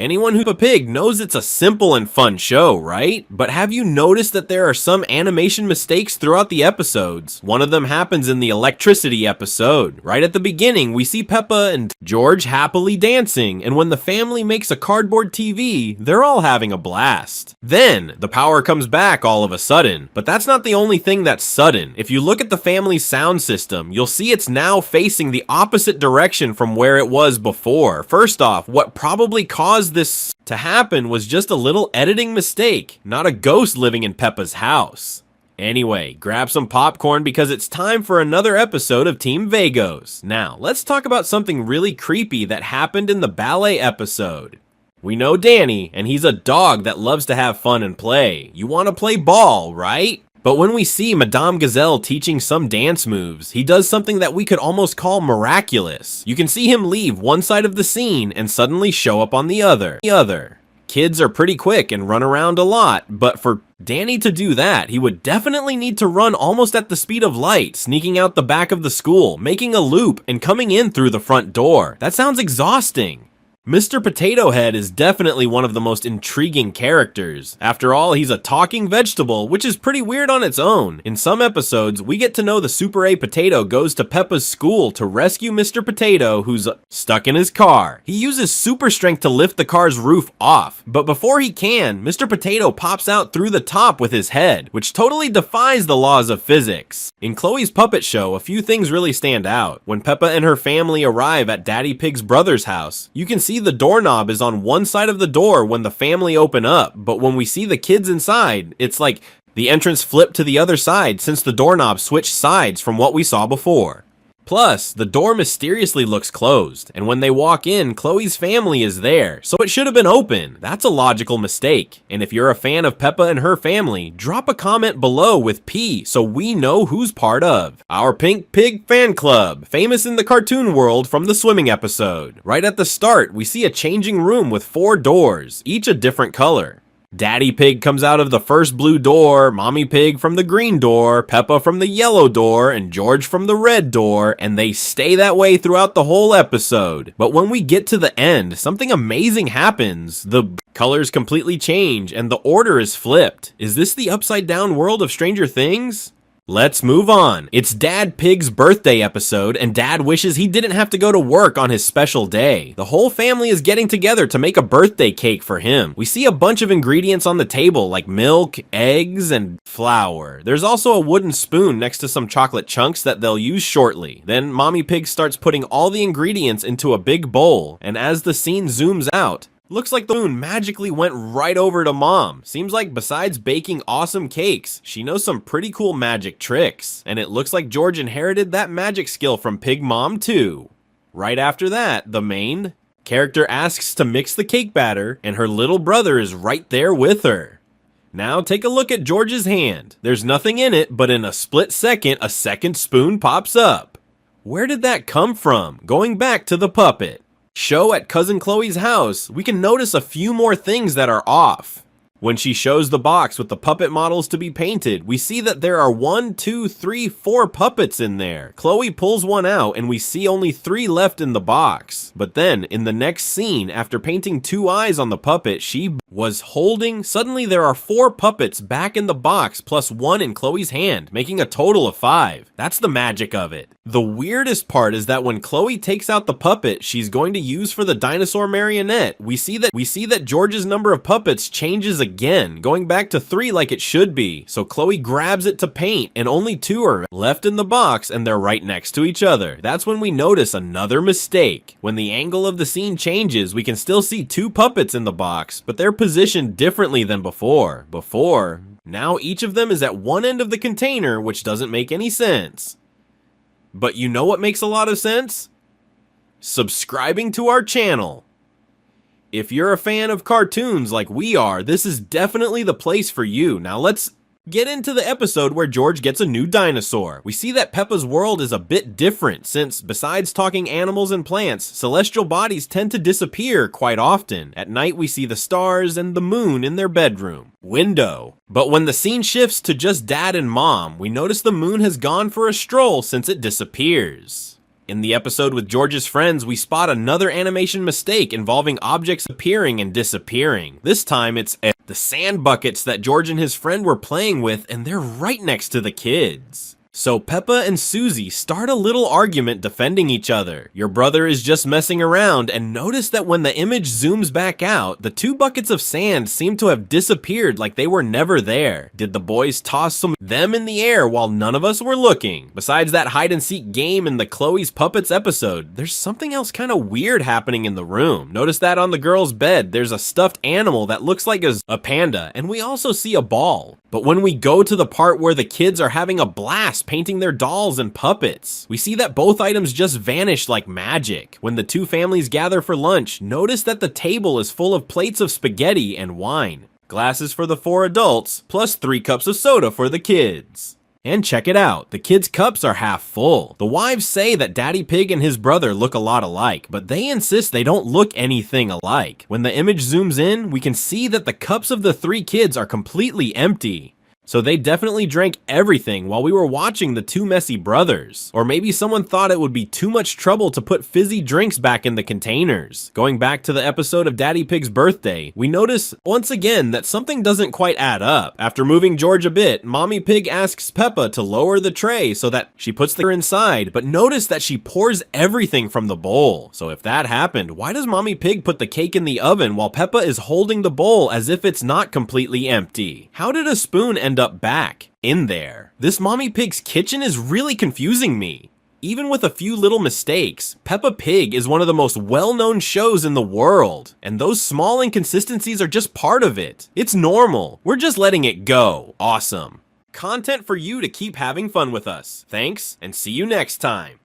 Anyone who's a pig knows it's a simple and fun show, right? But have you noticed that there are some animation mistakes throughout the episodes? One of them happens in the electricity episode. Right at the beginning, we see Peppa and George happily dancing, and when the family makes a cardboard TV, they're all having a blast. Then, the power comes back all of a sudden, but that's not the only thing that's sudden. If you look at the family's sound system, you'll see it's now facing the opposite direction from where it was before. First off, what probably caused this to happen was just a little editing mistake, not a ghost living in Peppa's house. Anyway, grab some popcorn because it's time for another episode of Team Vagos. Now, let's talk about something really creepy that happened in the ballet episode. We know Danny, and he's a dog that loves to have fun and play. You want to play ball, right? But when we see Madame Gazelle teaching some dance moves, he does something that we could almost call miraculous. You can see him leave one side of the scene and suddenly show up on the other. Kids are pretty quick and run around a lot, but for Danny to do that, he would definitely need to run almost at the speed of light, sneaking out the back of the school, making a loop, and coming in through the front door. That sounds exhausting. Mr. Potato Head is definitely one of the most intriguing characters. After all, he's a talking vegetable, which is pretty weird on its own. In some episodes, we get to know the Super A Potato goes to Peppa's school to rescue Mr. Potato, who's stuck in his car. He uses super strength to lift the car's roof off, but before he can, Mr. Potato pops out through the top with his head, which totally defies the laws of physics. In Chloe's puppet show, a few things really stand out. When Peppa and her family arrive at Daddy Pig's brother's house, you can see the doorknob is on one side of the door when the family open up, but when we see the kids inside, it's like the entrance flipped to the other side since the doorknob switched sides from what we saw before. Plus, the door mysteriously looks closed, and when they walk in, Chloe's family is there, so it should have been open. That's a logical mistake. And if you're a fan of Peppa and her family, drop a comment below with P so we know who's part of our Pink Pig fan club, famous in the cartoon world from the swimming episode. Right at the start, we see a changing room with 4 doors, each a different color. Daddy Pig comes out of the first blue door, Mommy Pig from the green door, Peppa from the yellow door, and George from the red door, and they stay that way throughout the whole episode. But when we get to the end, something amazing happens. The colors completely change, and the order is flipped. Is this the upside down world of Stranger Things? Let's move on. It's Dad Pig's birthday episode, and Dad wishes he didn't have to go to work on his special day. The whole family is getting together to make a birthday cake for him. We see a bunch of ingredients on the table like milk, eggs, and flour. There's also a wooden spoon next to some chocolate chunks that they'll use shortly. Then Mommy Pig starts putting all the ingredients into a big bowl, and as the scene zooms out, looks like the spoon magically went right over to Mom. Seems like besides baking awesome cakes, she knows some pretty cool magic tricks. And it looks like George inherited that magic skill from Pig Mom too. Right after that, the main character asks to mix the cake batter, and her little brother is right there with her. Now take a look at George's hand. There's nothing in it, but in a split second, a second spoon pops up. Where did that come from? Going back to the puppet show at Cousin Chloe's house, we can notice a few more things that are off. When she shows the box with the puppet models to be painted, we see that there are 1, 2, 3, 4 puppets in there. Chloe pulls one out and we see only 3 left in the box. But then, in the next scene, after painting 2 eyes on the puppet she was holding, suddenly there are 4 puppets back in the box plus 1 in Chloe's hand, making a total of 5. That's the magic of it. The weirdest part is that when Chloe takes out the puppet she's going to use for the dinosaur marionette, we see that George's number of puppets changes again, going back to 3 like it should be. So Chloe grabs it to paint, and only 2 are left in the box, and they're right next to each other. That's when we notice another mistake. When the angle of the scene changes, we can still see 2 puppets in the box, but they're positioned differently than before. Now each of them is at one end of the container, which doesn't make any sense. But you know what makes a lot of sense? Subscribing to our channel. If you're a fan of cartoons like we are, this is definitely the place for you. Now let's get into the episode where George gets a new dinosaur. We see that Peppa's world is a bit different since, besides talking animals and plants, celestial bodies tend to disappear quite often. At night we see the stars and the moon in their bedroom window. But when the scene shifts to just Dad and Mom, we notice the moon has gone for a stroll since it disappears. In the episode with George's friends, we spot another animation mistake involving objects appearing and disappearing. This time it's the sand buckets that George and his friend were playing with, and they're right next to the kids. So Peppa and Susie start a little argument defending each other. Your brother is just messing around, and notice that when the image zooms back out, the two buckets of sand seem to have disappeared like they were never there. Did the boys toss them in the air while none of us were looking? Besides that hide and seek game in the Chloe's Puppets episode, there's something else kind of weird happening in the room. Notice that on the girl's bed, there's a stuffed animal that looks like a panda, and we also see a ball. But when we go to the part where the kids are having a blast painting their dolls and puppets, we see that both items just vanish like magic. When the two families gather for lunch, notice that the table is full of plates of spaghetti and wine. Glasses for the 4 adults, plus 3 cups of soda for the kids. And check it out, the kids' cups are half full. The wives say that Daddy Pig and his brother look a lot alike, but they insist they don't look anything alike. When the image zooms in, we can see that the cups of the 3 kids are completely empty. So they definitely drank everything while we were watching the two messy brothers. Or maybe someone thought it would be too much trouble to put fizzy drinks back in the containers. Going back to the episode of Daddy Pig's birthday, we notice once again that something doesn't quite add up. After moving George a bit, Mommy Pig asks Peppa to lower the tray so that she puts the inside, but notice that she pours everything from the bowl. So if that happened, why does Mommy Pig put the cake in the oven while Peppa is holding the bowl as if it's not completely empty? How did a spoon end up back in there? This Mommy Pig's kitchen is really confusing me. Even with a few little mistakes, Peppa Pig is one of the most well-known shows in the world, and those small inconsistencies are just part of it. It's normal. We're just letting it go. Awesome. Content for you to keep having fun with us. Thanks, and see you next time.